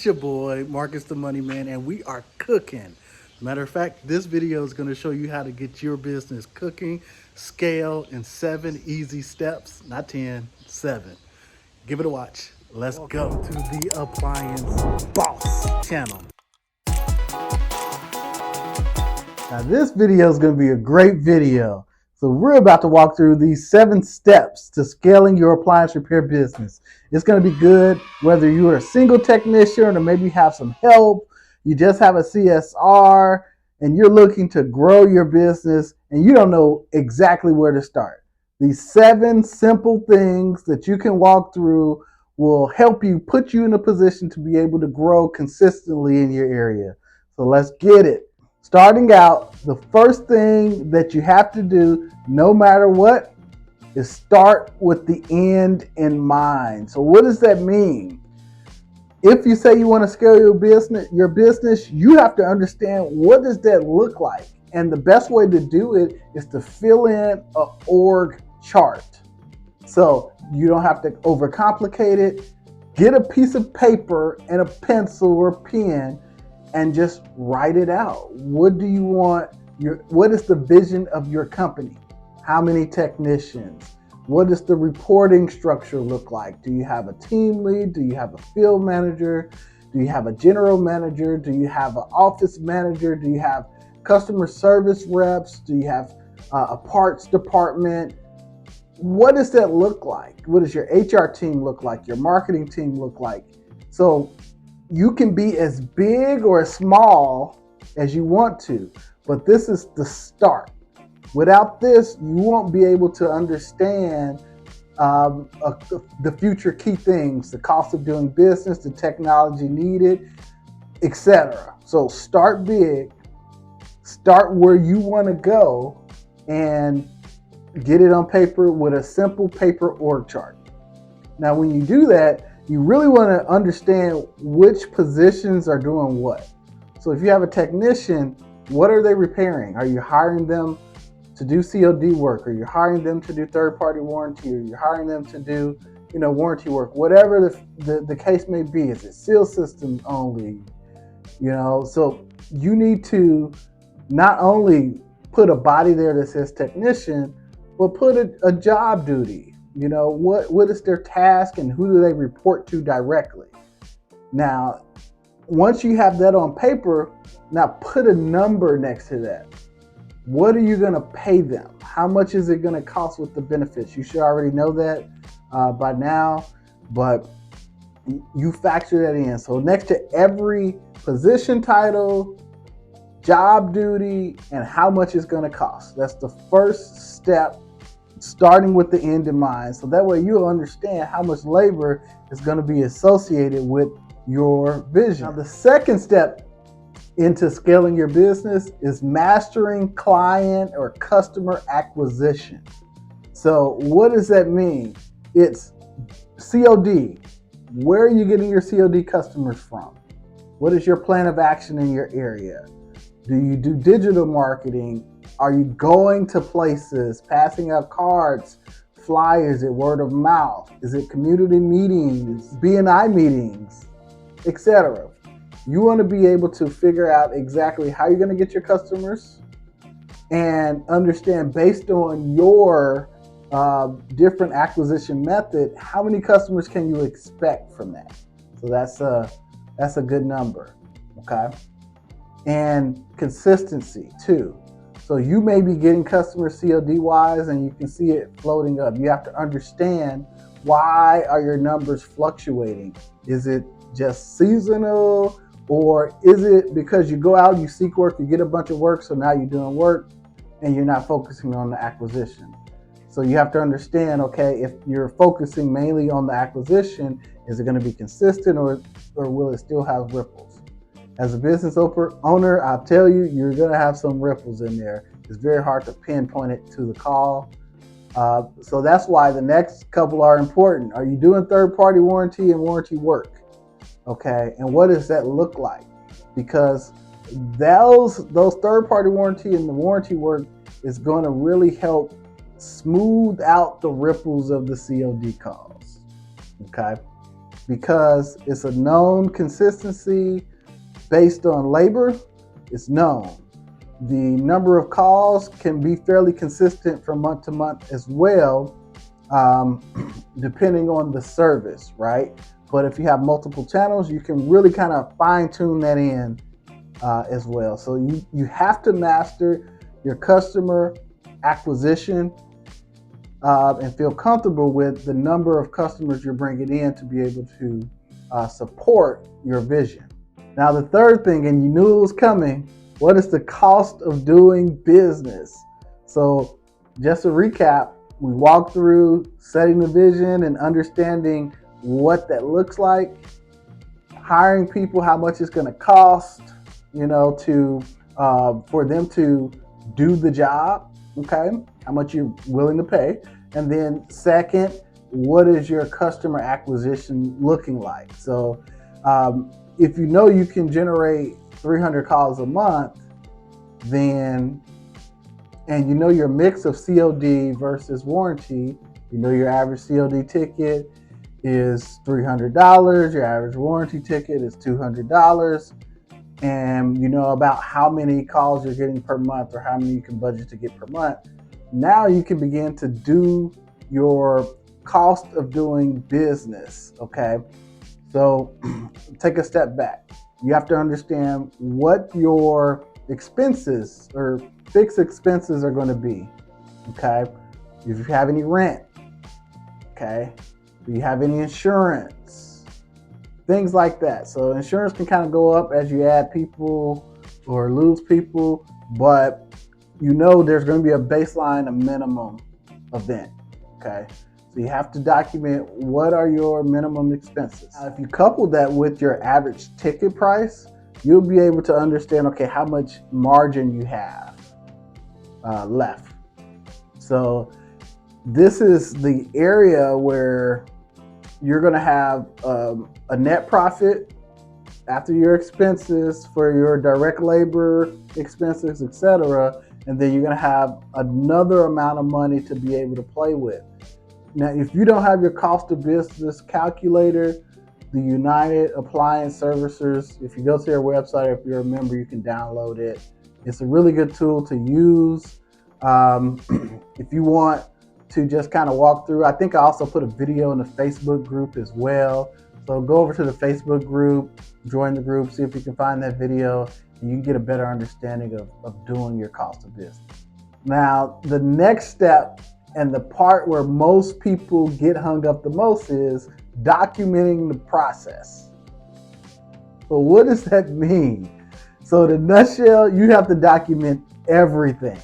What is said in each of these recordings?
It's your boy, Marcus the Money Man, and we are cooking. Matter of fact, this video is going to show you how to get your business cooking, scale in 7 easy steps, not 10, 7. Give it a watch. Let's go to the Appliance Boss channel. Now this video is going to be a great video. So we're about to walk through these 7 steps to scaling your appliance repair business. It's going to be good whether you're a single technician or maybe you have some help, you just have a CSR, and you're looking to grow your business and you don't know exactly where to start. These 7 simple things that you can walk through will help you put you in a position to be able to grow consistently in your area. So let's get it. Starting out, the first thing that you have to do, no matter what, is start with the end in mind. So what does that mean? If you say you want to scale your business, you have to understand what does that look like. And the best way to do it is to fill in an org chart. So you don't have to overcomplicate it. Get a piece of paper and a pencil or pen and just write it out. What do you want? What is the vision of your company? How many technicians? What does the reporting structure look like? Do you have a team lead? Do you have a field manager? Do you have a general manager? Do you have an office manager? Do you have customer service reps? Do you have a parts department? What does that look like? What does your HR team look like? Your marketing team look like? So you can be as big or as small as you want to, but this is the start. Without this, you won't be able to understand the future key things, the cost of doing business, the technology needed, etc. So start big, start where you want to go, and get it on paper with a simple paper org chart. Now, when you do that, you really want to understand which positions are doing what. So if you have a technician, what are they repairing? Are you hiring them to do COD work? Are you hiring them to do third-party warranty? Are you hiring them to do, warranty work? Whatever the case may be. Is it seal systems only? So you need to not only put a body there that says technician, but put a job duty. What is their task and who do they report to directly? Now, once you have that on paper, now put a number next to that. What are you going to pay them? How much is it going to cost with the benefits? You should already know that by now, but you factor that in. So next to every position title, job duty, and how much it's going to cost. That's the first step, starting with the end in mind. So that way you'll understand how much labor is going to be associated with your vision. Now, the second step into scaling your business is mastering client or customer acquisition. So what does that mean? It's COD. Where are you getting your COD customers from? What is your plan of action in your area? Do you do digital marketing? Are you going to places, passing out cards, flyers, is it word of mouth? Is it community meetings, B&I meetings, etc.? You want to be able to figure out exactly how you're going to get your customers and understand based on your different acquisition method, how many customers can you expect from that? So that's a good number, okay? And consistency too. So you may be getting customers COD wise and you can see it floating up. You have to understand, why are your numbers fluctuating? Is it just seasonal, or is it because you go out, you seek work, you get a bunch of work, so now you're doing work and you're not focusing on the acquisition? So you have to understand, okay, if you're focusing mainly on the acquisition, is it going to be consistent or will it still have ripples? As a business owner, I'll tell you, you're going to have some ripples in there. It's very hard to pinpoint it to the call. So that's why the next couple are important. Are you doing third-party warranty and warranty work? Okay, and what does that look like? Because those third-party warranty and the warranty work is going to really help smooth out the ripples of the COD calls. Okay. because it's a known consistency based on labor. It's known. The number of calls can be fairly consistent from month to month as well, depending on the service, right? But if you have multiple channels, you can really kind of fine tune that in as well. So you have to master your customer acquisition and feel comfortable with the number of customers you're bringing in to be able to support your vision. Now, the third thing, and you knew it was coming, what is the cost of doing business? So just to recap, we walked through setting the vision and understanding what that looks like, hiring people, how much it's going to cost, to for them to do the job, okay? How much you're willing to pay. And then second, what is your customer acquisition looking like? So if you know you can generate 300 calls a month, then, and you know your mix of COD versus warranty, you know your average COD ticket is $300, your average warranty ticket is $200, and you know about how many calls you're getting per month or how many you can budget to get per month. Now you can begin to do your cost of doing business, okay? So take a step back. You have to understand what your expenses or fixed expenses are going to be, okay? If you have any rent, okay? Do you have any insurance? Things like that. So insurance can kind of go up as you add people or lose people, but you know there's going to be a baseline, a minimum event, okay? So you have to document what are your minimum expenses. Now, if you couple that with your average ticket price, you'll be able to understand, okay, how much margin you have left. So this is the area where you're going to have a net profit after your expenses for your direct labor expenses, etc. And then you're going to have another amount of money to be able to play with. Now, if you don't have your cost of business calculator, the United Appliance Servicers, if you go to their website, or if you're a member, you can download it. It's a really good tool to use. If you want to just kind of walk through, I think I also put a video in the Facebook group as well. So go over to the Facebook group, join the group, see if you can find that video, and you can get a better understanding of doing your cost of business. Now, the next step, and the part where most people get hung up the most, is documenting the process. So what does that mean? So in a nutshell, you have to document everything.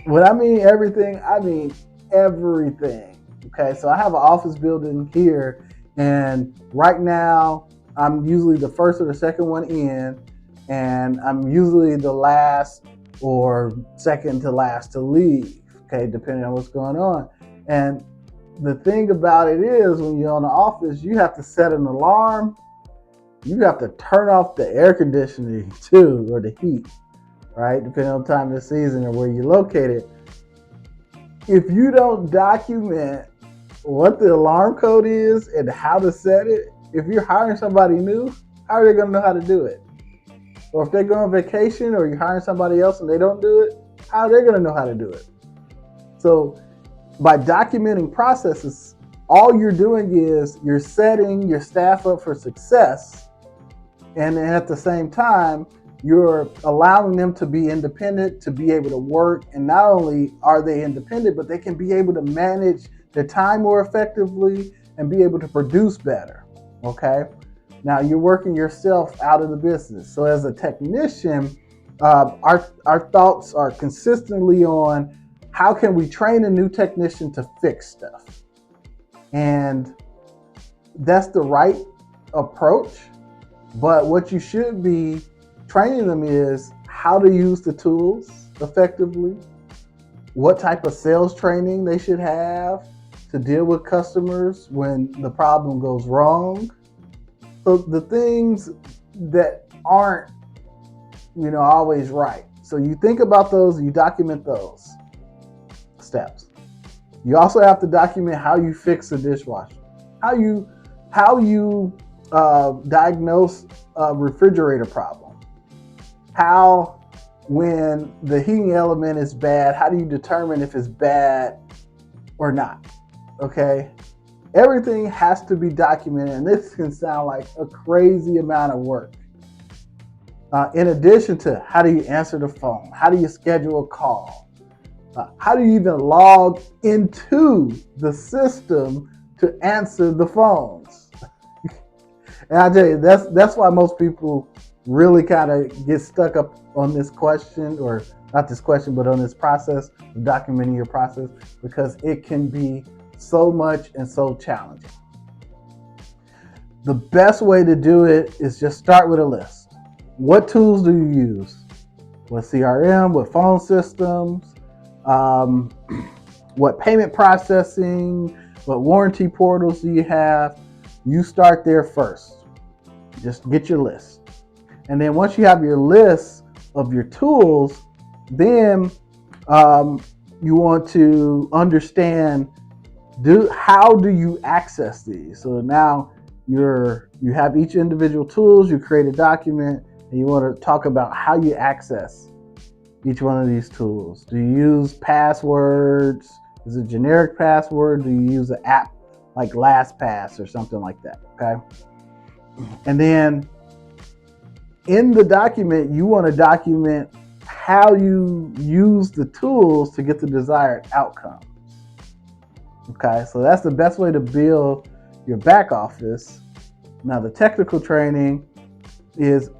When I mean everything, I mean everything. Okay, so I have an office building here, and right now I'm usually the first or the second one in, and I'm usually the last or second to last to leave. Okay, depending on what's going on. And the thing about it is, when you're in the office, you have to set an alarm. You have to turn off the air conditioning too, or the heat, right? Depending on the time of the season or where you're located. If you don't document what the alarm code is and how to set it, if you're hiring somebody new, how are they going to know how to do it? Or if they go on vacation or you're hiring somebody else and they don't do it, how are they going to know how to do it? So by documenting processes, all you're doing is you're setting your staff up for success. And at the same time, you're allowing them to be independent, to be able to work. And not only are they independent, but they can be able to manage their time more effectively and be able to produce better. Okay. Now you're working yourself out of the business. So as a technician, our thoughts are consistently on how can we train a new technician to fix stuff? And that's the right approach. But what you should be training them is how to use the tools effectively, what type of sales training they should have to deal with customers when the problem goes wrong. So the things that aren't, always right. So you think about those, you document those steps. You also have to document how you fix a dishwasher, how you how you diagnose a refrigerator problem, how when the heating element is bad, how do you determine if it's bad or not? Okay, everything has to be documented, and this can sound like a crazy amount of work. In addition to how do you answer the phone, how do you schedule a call, how do you even log into the system to answer the phones? And I tell you, that's why most people really kind of get stuck up on this question, or not this question, but on this process of documenting your process, because it can be so much and so challenging. The best way to do it is just start with a list. What tools do you use? What CRM, what phone systems, what payment processing, what warranty portals do you have? You start there first. Just get your list. And then once you have your list of your tools, then you want to understand how do you access these? So now you have each individual tools, you create a document, and you want to talk about how you access each one of these tools. Do you use passwords? Is it generic password? Do you use an app like LastPass or something like that? Okay. And then in the document, you want to document how you use the tools to get the desired outcome. Okay, so that's the best way to build your back office. Now, the technical training is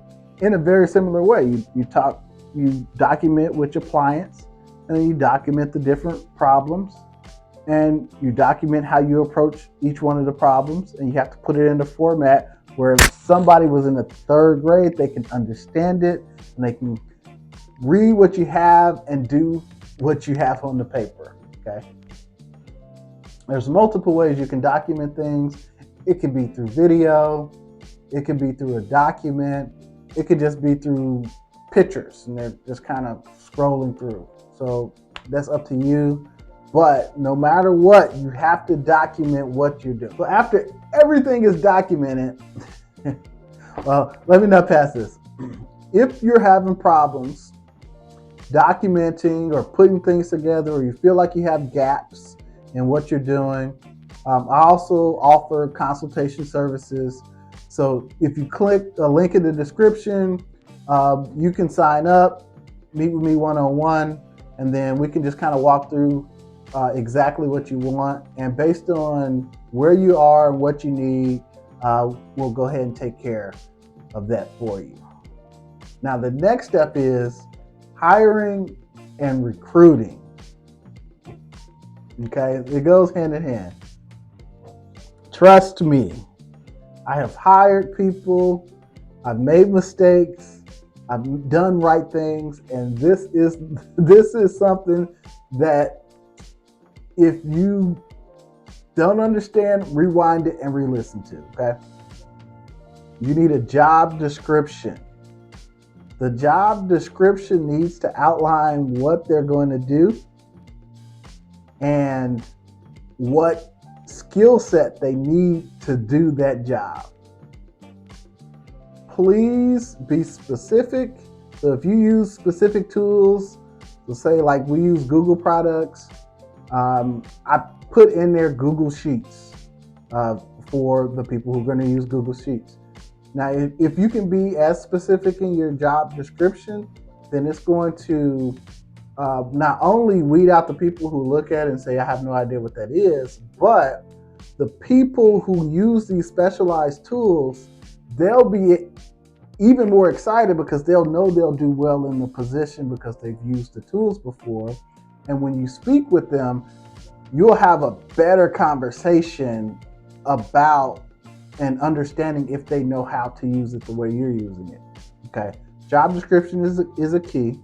in a very similar way. You document which appliance, and then you document the different problems, and you document how you approach each one of the problems, and you have to put it in a format where if somebody was in the third grade, they can understand it, and they can read what you have and do what you have on the paper. Okay. There's multiple ways you can document things. It can be through video. It could be through a document. It could just be through pictures, and they're just kind of scrolling through. So that's up to you. But no matter what, you have to document what you're doing. So after everything is documented, well, let me not pass this. If you're having problems documenting or putting things together, or you feel like you have gaps in what you're doing, I also offer consultation services. So if you click a link in the description, you can sign up, meet with me one-on-one, and then we can just kind of walk through exactly what you want. And based on where you are and what you need, we'll go ahead and take care of that for you. Now, the next step is hiring and recruiting. Okay, it goes hand in hand. Trust me, I have hired people, I've made mistakes, I've done right things, and this is something that if you don't understand, rewind it and re-listen to, okay? You need a job description. The job description needs to outline what they're going to do and what skill set they need to do that job. Please be specific. So if you use specific tools, so say like we use Google products, I put in there Google Sheets for the people who are going to use Google Sheets. Now, if you can be as specific in your job description, then it's going to not only weed out the people who look at it and say, I have no idea what that is, but the people who use these specialized tools, they'll be even more excited because they'll know they'll do well in the position because they've used the tools before. And when you speak with them, you'll have a better conversation about and understanding if they know how to use it the way you're using it. Okay. Job description is a key.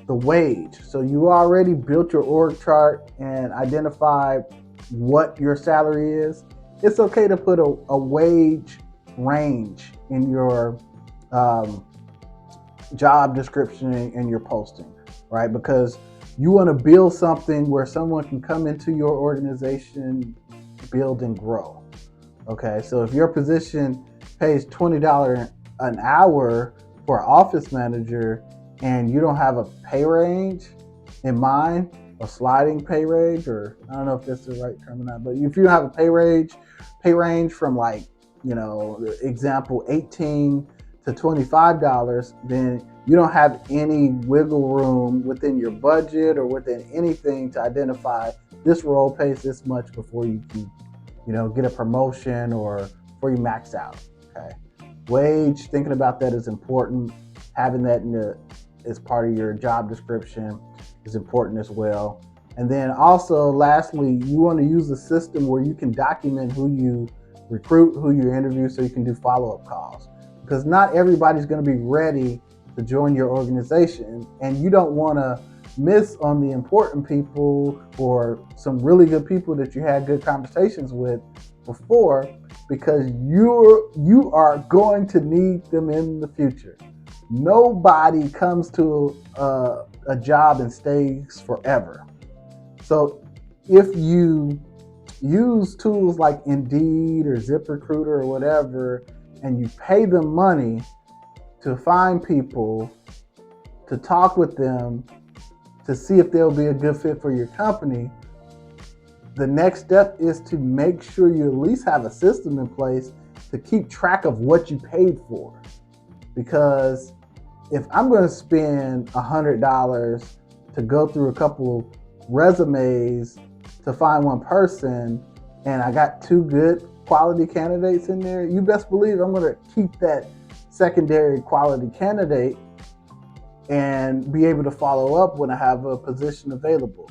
The wage. So you already built your org chart and identified what your salary is. It's okay to put a wage range in your job description and your posting, right? Because you want to build something where someone can come into your organization, build and grow. Okay, so if your position pays $20 an hour for an office manager and you don't have a pay range in mind, a sliding pay range, or I don't know if that's the right term or not, but if you don't have a pay range from like, example 18 to $25, then you don't have any wiggle room within your budget or within anything to identify this role pays this much before you can, get a promotion or before you max out. Okay, wage, thinking about that is important. Having that as part of your job description is important as well. And then also, lastly, you want to use a system where you can document who you recruit, who you interview, so you can do follow-up calls. Because not everybody's going to be ready to join your organization, and you don't want to miss on the important people or some really good people that you had good conversations with before, because you are going to need them in the future. Nobody comes to a job and stays forever. So if you use tools like Indeed or ZipRecruiter or whatever, and you pay them money to find people, to talk with them, to see if they'll be a good fit for your company, the next step is to make sure you at least have a system in place to keep track of what you paid for. Because if I'm going to spend $100 to go through a couple resumes to find one person, and I got two good quality candidates in there, you best believe I'm going to keep that secondary quality candidate and be able to follow up when I have a position available.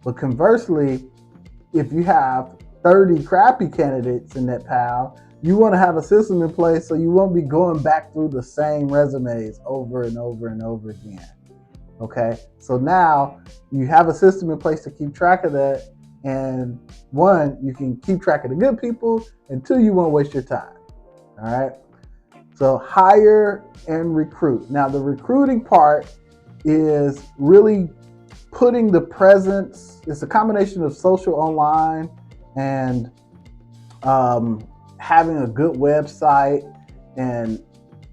But conversely, if you have 30 crappy candidates in that pile, you want to have a system in place so you won't be going back through the same resumes over and over and over again. Okay, so now you have a system in place to keep track of that, and one, you can keep track of the good people, and two, you won't waste your time. All right, so hire and recruit. Now the recruiting part is really putting the presence. It's a combination of social, online, and having a good website and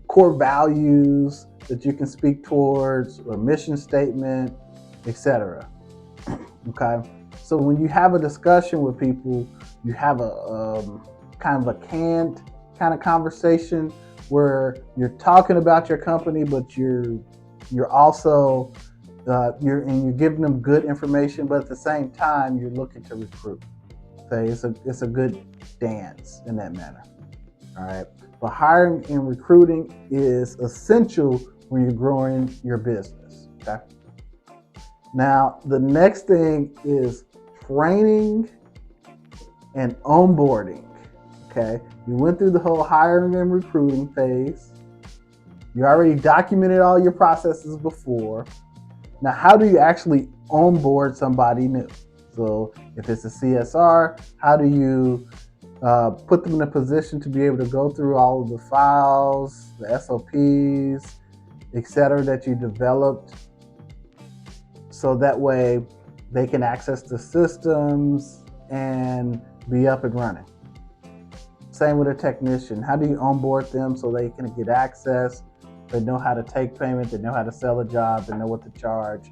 core values that you can speak towards, or mission statement, etc. Okay, so when you have a discussion with people, you have a kind of a canned kind of conversation where you're talking about your company, but you're also you're giving them good information, but at the same time you're looking to recruit. Okay, it's a good dance in that manner. All right, but hiring and recruiting is essential when you're growing your business. Okay. Now the next thing is training and onboarding. Okay, you went through the whole hiring and recruiting phase. You already documented all your processes before. Now, how do you actually onboard somebody new? So if it's a CSR, how do you put them in a position to be able to go through all of the files, the SOPs, etc. that you developed, so that way they can access the systems and be up and running? Same with a technician. How do you onboard them so they can get access? They know how to take payment, they know how to sell a job, they know what to charge,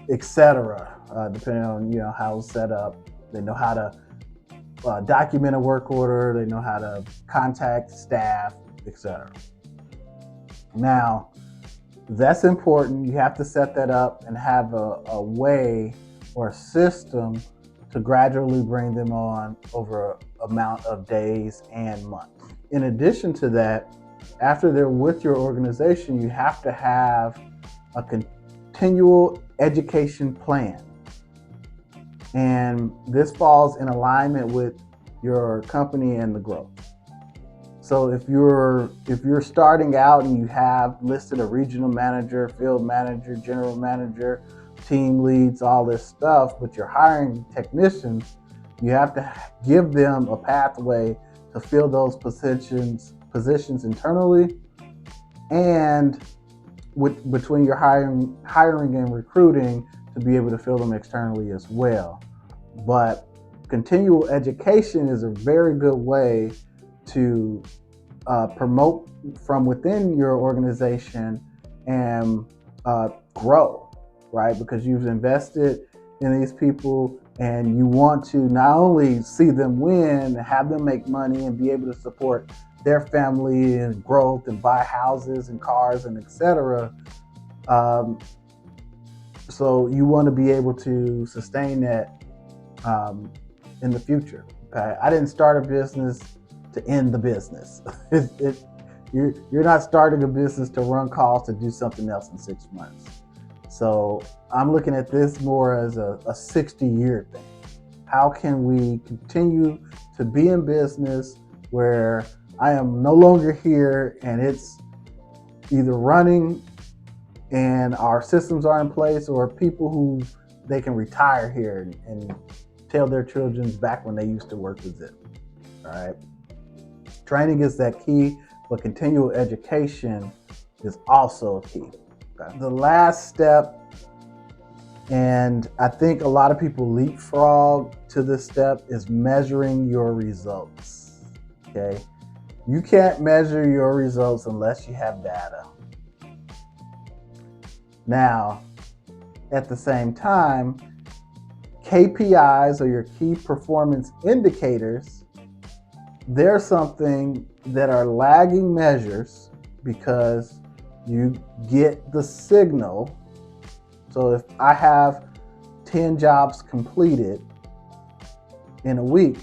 etc. Depending on how it's set up. They know how to document a work order, they know how to contact staff, etc. Now, that's important. You have to set that up and have a way or a system to gradually bring them on over an amount of days and months. In addition to that, after they're with your organization, you have to have a continual education plan. And this falls in alignment with your company and the growth. So if you're starting out and you have listed a regional manager, field manager, general manager, team leads, all this stuff, but you're hiring technicians, you have to give them a pathway to fill those positions internally, and between your hiring and recruiting to be able to fill them externally as well. But continual education is a very good way to promote from within your organization and grow, right? Because you've invested in these people and you want to not only see them win, have them make money and be able to support their family and growth and buy houses and cars and etc. So you want to be able to sustain that in the future. Okay, I didn't start a business to end the business. You're not starting a business to run calls to do something else in 6 months. So I'm looking at this more as a 60-year thing. How can we continue to be in business where I am no longer here and it's either running and our systems are in place, or people who they can retire here and tell their children back when they used to work with it. All right. Training is that key, but continual education is also a key. Okay. The last step, and I think a lot of people leapfrog to this step, is measuring your results. Okay. You can't measure your results unless you have data. Now, at the same time, KPIs, or your key performance indicators, they're something that are lagging measures because you get the signal. So if I have 10 jobs completed in a week,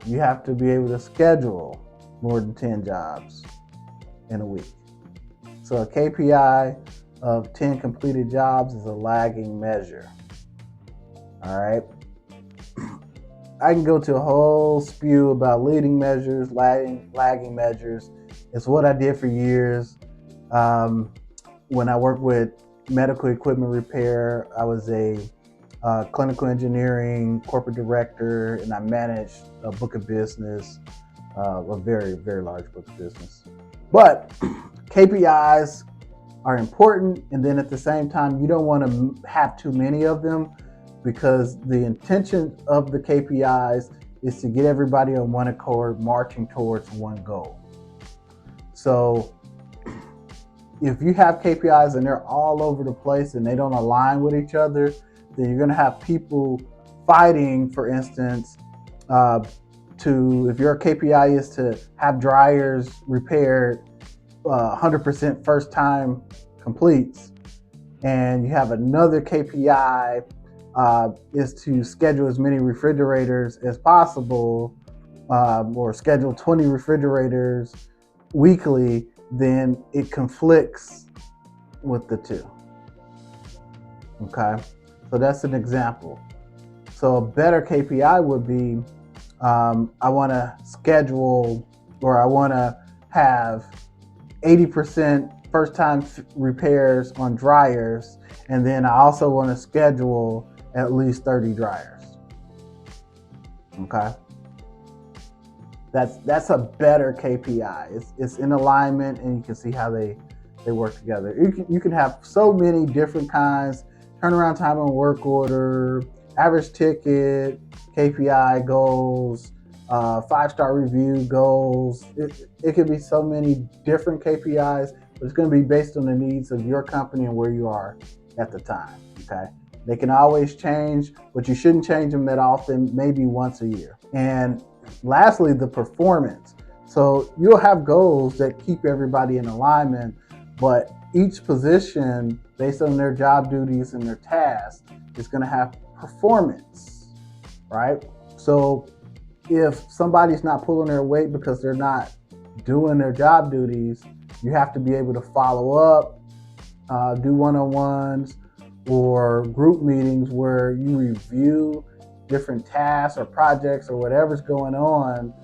you have to be able to schedule more than 10 jobs in a week. So a KPI of 10 completed jobs is a lagging measure. All right. I can go to a whole spew about leading measures, lagging measures. It's what I did for years. When I worked with medical equipment repair, I was a clinical engineering corporate director, and I managed a book of business, a very, very large book of business. But KPIs are important, and then at the same time, you don't want to have too many of them, because the intention of the KPIs is to get everybody on one accord, marching towards one goal. So if you have KPIs and they're all over the place and they don't align with each other, then you're going to have people fighting, for instance, if your KPI is to have dryers repaired 100% first time completes, and you have another KPI is to schedule as many refrigerators as possible, or schedule 20 refrigerators weekly, then it conflicts with the two. Okay, so that's an example. So a better KPI would be, I want to schedule, or I want to have 80% first time repairs on dryers, and then I also want to schedule at least 30 dryers. Okay, that's a better KPI. It's in alignment, and you can see how they work together. You can have so many different kinds: turnaround time on work order, average ticket, KPI goals, 5-star review goals. It could be so many different KPIs, but it's going to be based on the needs of your company and where you are at the time. Okay, they can always change, but you shouldn't change them that often, maybe once a year. And lastly, the performance. So you'll have goals that keep everybody in alignment, but each position, based on their job duties and their tasks, is going to have performance, right? So if somebody's not pulling their weight because they're not doing their job duties, you have to be able to follow up, do one-on-ones or group meetings where you review different tasks or projects or whatever's going on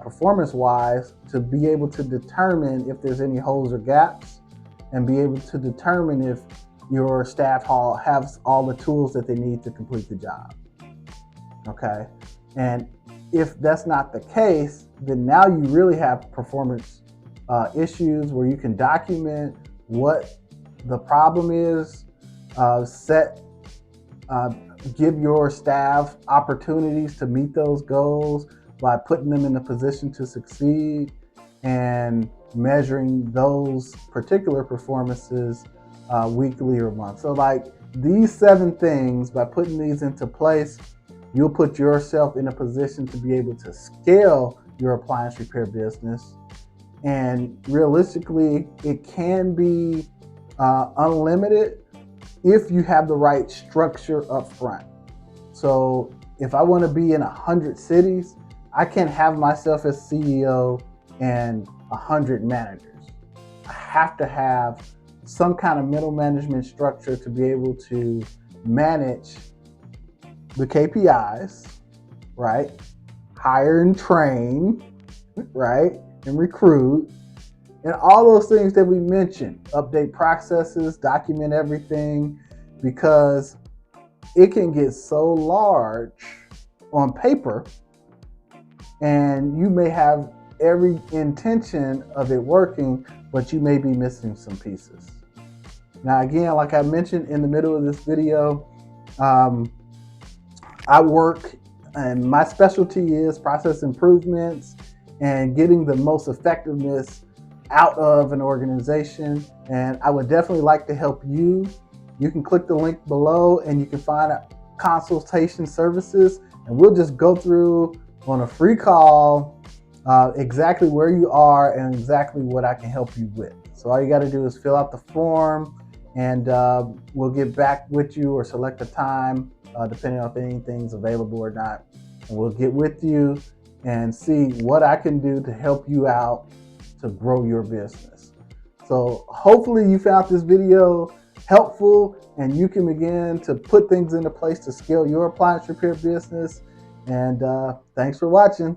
performance-wise, to be able to determine if there's any holes or gaps, and be able to determine if your staff has all the tools that they need to complete the job. Okay, and if that's not the case, then now you really have performance issues where you can document what the problem is, set give your staff opportunities to meet those goals by putting them in a position to succeed and measuring those particular performances weekly or month. So like these 7 things, by putting these into place, you'll put yourself in a position to be able to scale your appliance repair business. And realistically, it can be unlimited if you have the right structure up front. So if I want to be in 100 cities, I can't have myself as CEO and 100 managers. I have to have some kind of middle management structure to be able to manage the KPIs, right? Hire and train, right? And recruit, and all those things that we mentioned. Update processes, document everything, because it can get so large on paper and you may have every intention of it working, but you may be missing some pieces. Now, again, like I mentioned in the middle of this video, I work and my specialty is process improvements and getting the most effectiveness out of an organization. And I would definitely like to help you. You can click the link below and you can find consultation services, and we'll just go through on a free call exactly where you are and exactly what I can help you with. So all you got to do is fill out the form, and we'll get back with you or select a time depending on if anything's available or not. And we'll get with you and see what I can do to help you out to grow your business. So hopefully you found this video helpful and you can begin to put things into place to scale your appliance repair business. And thanks for watching.